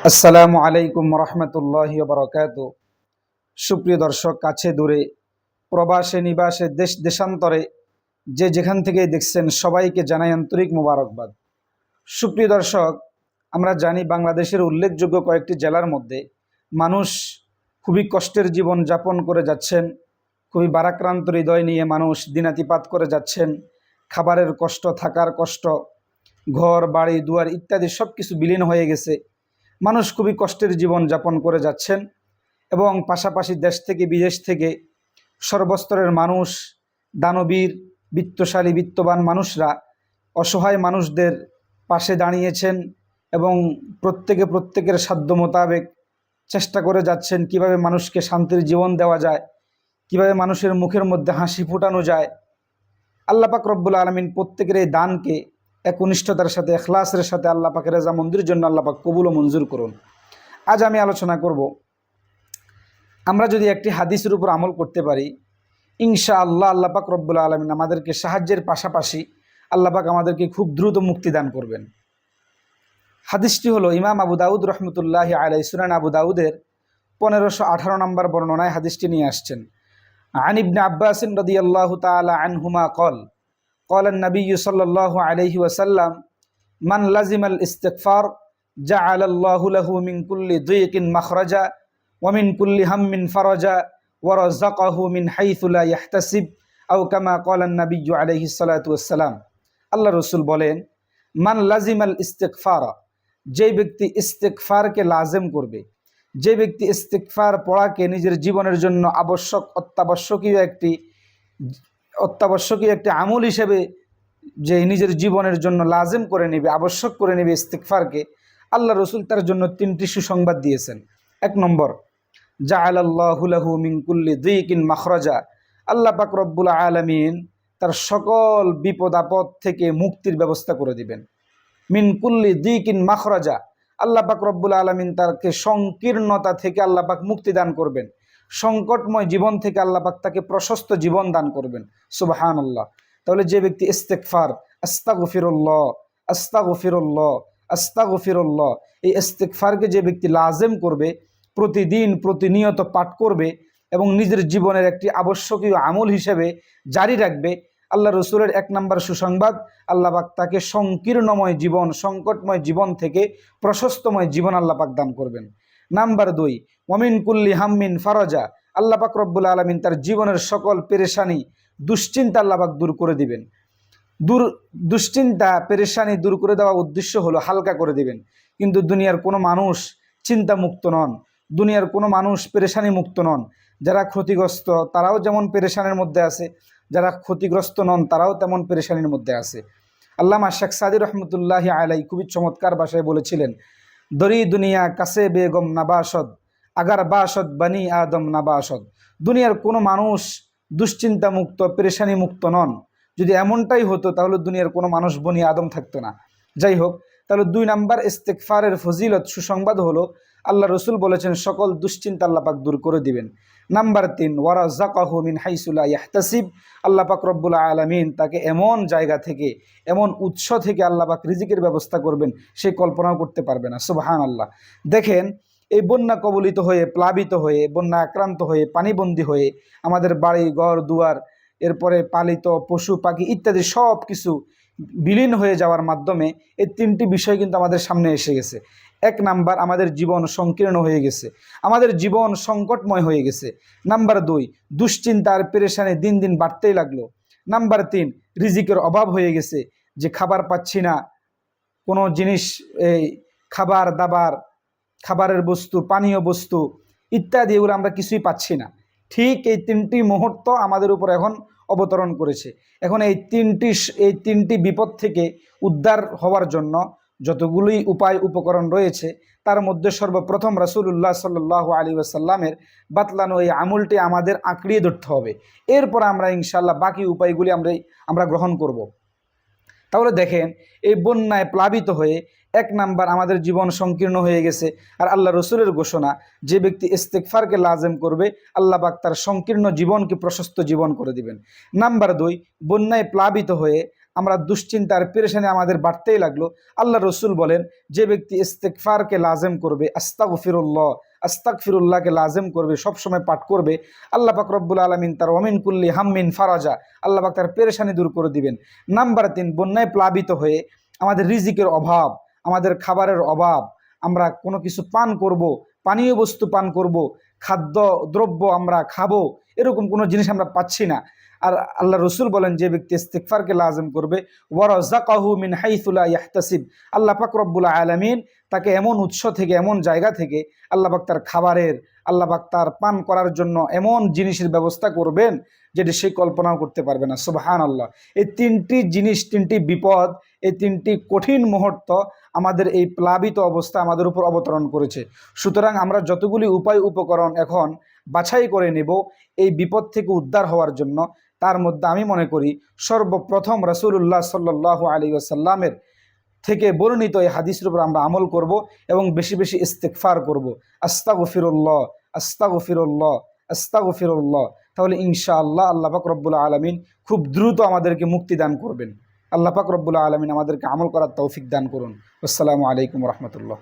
আসসালামু আলাইকুম রহমতুল্লাহি ওয়া বারাকাতু। সুপ্রিয় দর্শক, কাছে দূরে, প্রবাসে নিবাসে, দেশ দেশান্তরে যে যেখান থেকে দেখছেন সবাইকে জানাই আন্তরিক মোবারকবাদ। সুপ্রিয় দর্শক, আমরা জানি বাংলাদেশের উল্লেখযোগ্য কয়েকটি জেলার মধ্যে মানুষ খুবই কষ্টের জীবন যাপন করে যাচ্ছেন। খুবই ভারাক্রান্ত হৃদয় নিয়ে মানুষ দিনাতিপাত করে যাচ্ছেন। খাবারের কষ্ট, থাকার কষ্ট, ঘর বাড়ি দুয়ার ইত্যাদি সব কিছু বিলীন হয়ে গেছে। মানুষ খুবই কষ্টের জীবন যাপন করে যাচ্ছেন এবং পাশাপাশি দেশ থেকে বিদেশ থেকে সর্বস্তরের মানুষ, দানবীর, বিত্তশালী, বিত্তবান মানুষরা অসহায় মানুষদের পাশে দাঁড়িয়েছেন এবং প্রত্যেকের সাধ্য মোতাবেক চেষ্টা করে যাচ্ছেন কিভাবে মানুষকে শান্তির জীবন দেওয়া যায়, কিভাবে মানুষের মুখের মধ্যে হাসি ফোটানো যায়। আল্লাহ পাক রব্বুল আলামিন প্রত্যেকের এই দানকে একনিষ্ঠতার সাথে, ইখলাসের সাথে আল্লাহ পাকের রেজামন্দির জন্য আল্লাহ পাক কবুল ও মঞ্জুর করুন। আজ আমি আলোচনা করব, আমরা যদি একটি হাদিসের উপর আমল করতে পারি, ইনশাআল্লাহ আল্লাহ পাক রব্বুল আলামিন আমাদেরকে সাহায্যের পাশাপাশি আল্লাহ পাক আমাদেরকে খুব দ্রুত মুক্তি দান করবেন। হাদিসটি হলো ইমাম আবু দাউদ রহমতুল্লাহি আলাইহি সুনান আবু দাউদের 1518 নম্বর বর্ণনায় হাদিসটি নিয়ে আসছেন। আন ইবনে আব্বাস রাদিয়াল্লাহু তাআলা আনহুমা قال النبي صلى الله عليه وسلم من لزم الاستغفار جعل الله له من كل ضيق مخرجا ومن كل هم فرجا ورزقه من حيث لا يحتسب أو كما قال النبي عليه الصلاة والسلام। আল্লাহ রসুল বলেন, মান লাজিমাল ইস্তিগফার, যে ব্যক্তি ইস্তিগফারকে লাজেম করবে, যে ব্যক্তি ইস্তিগফার পড়াকে নিজের জীবনের জন্য অত্যাবশ্যকীয় একটি আমল হিসেবে যে নিজের জীবনের জন্য লাজেম করে নেবে, আবশ্যক করে নেবে ইস্তিগফারকে, আল্লাহ রসুল তার জন্য 3টি সুসংবাদ দিয়েছেন। 1 নম্বর, জাআলাল্লাহু লাহু মিন কুল্লি দিকিন মাখরাজা, আল্লাহ পাক রব্বুল আলামিন তার সকল বিপদ আপদ থেকে মুক্তির ব্যবস্থা করে দিবেন। মিন কুল্লি দিকিন মাখরাজা, আল্লাহ পাক রব্বুল আলামিন তাকে সংকীর্ণতা থেকে আল্লাহ পাক মুক্তি দান করবেন। সংকটময় জীবন থেকে আল্লাহ পাক তাকে প্রশস্ত জীবন দান করবেন। সুবহানাল্লাহ। তাহলে যে ব্যক্তি ইস্তিগফার, আস্তাগফিরুল্লাহ আস্তাগফিরুল্লাহ আস্তাগফিরুল্লাহ, এই ইস্তিগফারকে যে ব্যক্তি লাজেম করবে, প্রতিদিন প্রতিনিয়ত পাঠ করবে এবং নিজের জীবনের একটি আবশ্যকীয় আমল হিসেবে জারি রাখবে, আল্লাহ রসুলের 1 নম্বর সুসংবাদ, আল্লাহ পাক তাকে সংকীর্ণময় জীবন, সংকটময় জীবন থেকে প্রশস্তময় জীবন আল্লাহ পাক দান করবেন। নাম্বার 2, ওয়ামিন কুল্লি হাম্মিন ফারাজা, আল্লাহ পাক রব্বুল আলামিন তার জীবনের সকল পেরেশানি, দুশ্চিন্তা আল্লাহ পাক দূর করে দিবেন। দুশ্চিন্তা, পেরেশানি দূর করে দেওয়া উদ্দেশ্য হলো হালকা করে দিবেন। কিন্তু দুনিয়ার কোনো মানুষ চিন্তা মুক্ত নন, দুনিয়ার কোনো মানুষ পেরেশানি মুক্ত নন। যারা ক্ষতিগ্রস্ত তারাও যেমন পেরেশানির মধ্যে আছে, যারা ক্ষতিগ্রস্ত নন তারাও তেমন পেরেশানির মধ্যে আছে। আল্লামা শেখ সাদি রহমতুল্লাহি আলাই খুবই চমৎকার ভাষায় বলেছিলেন, দরি দুনিয়া কাছে বেগম নাবাসদ, আগার বাসদ বানি আদম নাবাসদ। দুনিয়ার কোনো মানুষ দুশ্চিন্তা মুক্ত, পেরেশানি মুক্ত নন। যদি এমনটাই হতো তাহলে দুনিয়ার কোনো মানুষ বনি আদম থাকতো না। যাই হোক, তাহলে 2 নম্বর ইস্তিগফারের ফজিলত, সুসংবাদ হলো আল্লাহ রসুল বলেছেন সকল দুশ্চিন্তা আল্লাহ পাক দূর করে দিবেন। নাম্বার 3, ওয়ারাযাকাহু মিন হাইসু লা ইয়াহতাসিব, আল্লাহ পাক রব্বুল আলামিন তাকে এমন জায়গা থেকে, এমন উৎস থেকে আল্লাহ পাক রিজিকের ব্যবস্থা করবেন সে কল্পনাও করতে পারবে না। সুবহানাল্লাহ। দেখেন, এই বন্যা কবলিত হয়ে, প্লাবিত হয়ে, বন্যা আক্রান্ত হয়ে, পানিবন্দী হয়ে আমাদের বাড়ি ঘর দুয়ার, এরপরে পালিত পশু পাখি ইত্যাদি সব কিছু বিলীন হয়ে যাওয়ার মাধ্যমে এই 3টি বিষয় কিন্তু আমাদের সামনে এসে গেছে। 1 নাম্বার, আমাদের জীবন সংকীর্ণ হয়ে গেছে, আমাদের জীবন সংকটময় হয়ে গেছে। নাম্বার 2, দুশ্চিন্তার পেরেশানি দিন দিন বাড়তেই লাগলো। নাম্বার 3, রিজিকের অভাব হয়ে গেছে, যে খাবার পাচ্ছি না, কোনো জিনিস, এই খাবার দাবার, খাবারের বস্তু, পানীয় বস্তু ইত্যাদি, এগুলো আমরা কিছুই পাচ্ছি না। ঠিক এই 3টি মুহূর্ত আমাদের উপর এখন অবতরণ করেছে। এখন এই তিনটি বিপদ থেকে উদ্ধার হওয়ার জন্য যতগুলোই উপায় উপকরণ রয়েছে, তার মধ্যে সর্বপ্রথম রাসূলুল্লাহ সাল্লাল্লাহু আলাইহি ওয়াসাল্লামের বাতলানো এই আমলটি আমাদের আঁকড়িয়ে ধরতে হবে। এরপর আমরা ইনশাআল্লাহ বাকি উপায়গুলি আমরা গ্রহণ করব। তাহলে দেখেন, এই বন্যায় প্লাবিত হয়ে 1 নাম্বার আমাদের জীবন সংকীর্ণ হয়ে গেছে। আর আল্লাহ রসুলের ঘোষণা, যে ব্যক্তি ইস্তিগফারকে লাজেম করবে আল্লাহ পাক তার সংকীর্ণ জীবনকে প্রশস্ত জীবন করে দিবেন। নাম্বার 2, বন্যায় প্লাবিত হয়ে আমরা দুশ্চিন্তার পেরেশানি আমাদের বাড়তেই লাগলো। আল্লাহ রসুল বলেন, যে ব্যক্তি ইস্তেগফারকে লাজেম করবে, আস্তাগফিরুল্লাহকে লাজেম করবে, সবসময় পাঠ করবে, আল্লাহ পাক রব্বুল আলামিন তার ওয়ামিন কুল্লি হাম্মিন ফারাজা, আল্লাহ পাক তার পেরেশানি দূর করে দিবেন। নাম্বার 3, বন্যায় প্লাবিত হয়ে আমাদের রিজিকের অভাব, আমাদের খাবারের অভাব, আমরা কোনো কিছু পান করব, পানীয় বস্তু পান করব, খাদ্য দ্রব্য আমরা খাবো, এরকম কোনো জিনিস আমরা পাচ্ছি না। আর আল্লাহ রসুল বলেন, যে ব্যক্তি ইস্তিগফারকে লাজম করবে, ওয়ারাযাকাহু মিন হাইসু লা ইয়াহতাসিব, আল্লাহ পাক রব্বুল আলামিন তাকে এমন উৎস থেকে, এমন জায়গা থেকে আল্লাহ পাক তার খাবারের, আল্লাহ পাক তার পান করার জন্য এমন জিনিসের ব্যবস্থা করবেন যেটি সে কল্পনাও করতে পারবে না। সুবহানাল্লাহ। এই 3টি জিনিস, 3টি বিপদ, এই 3টি কঠিন মুহূর্ত আমাদের এই প্লাবিত অবস্থা আমাদের উপর অবতরণ করেছে। সুতরাং আমরা যতগুলি উপায় উপকরণ এখন বাছাই করে নেব এই বিপদ থেকে উদ্ধার হওয়ার জন্য, তার মধ্যে আমি মনে করি সর্বপ্রথম রাসূলুল্লাহ সাল্লাল্লাহু আলাইহি ওয়াসাল্লামের থেকে বর্ণিত এই হাদিসের উপর আমরা আমল করব এবং বেশি বেশি ইস্তিগফার করব, আস্তাগফিরুল্লাহ, আস্তাগফিরুল্লাহ, আস্তাগফিরুল্লাহ। তাহলে ইনশাআল্লাহ আল্লাহ পাক রব্বুল আলামিন খুব দ্রুত আমাদেরকে মুক্তি দান করবেন। আল্লাহ পাক রব্বুল আলামিন আমাদেরকে আমল করার তৌফিক দান করুন। আসসালামু আলাইকুম রহমতুল্লাহ।